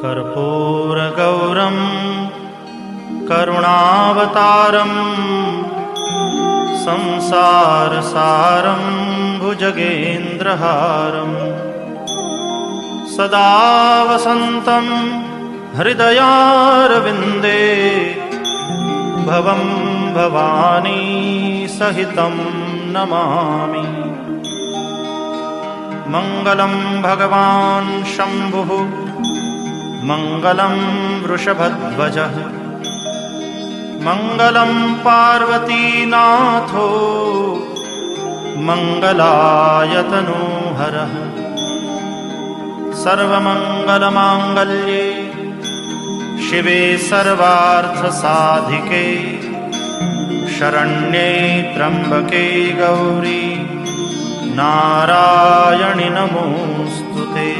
कर्पूरगौरं करुणावतारं संसारसारं भुजगेन्द्रहारं सदा वसन्तं हृदयारविन्दे भवं भवानी सहितं नमामि। मङ्गलं भगवान् शम्भुः मङ्गलं वृषभध्वजः मङ्गलं पार्वतीनाथो मङ्गलायतनोहरः। सर्वमङ्गलमाङ्गल्ये शिवे सर्वार्थसाधिके शरण्ये त्र्यम्बके गौरी नारायणि नमोऽस्तुते।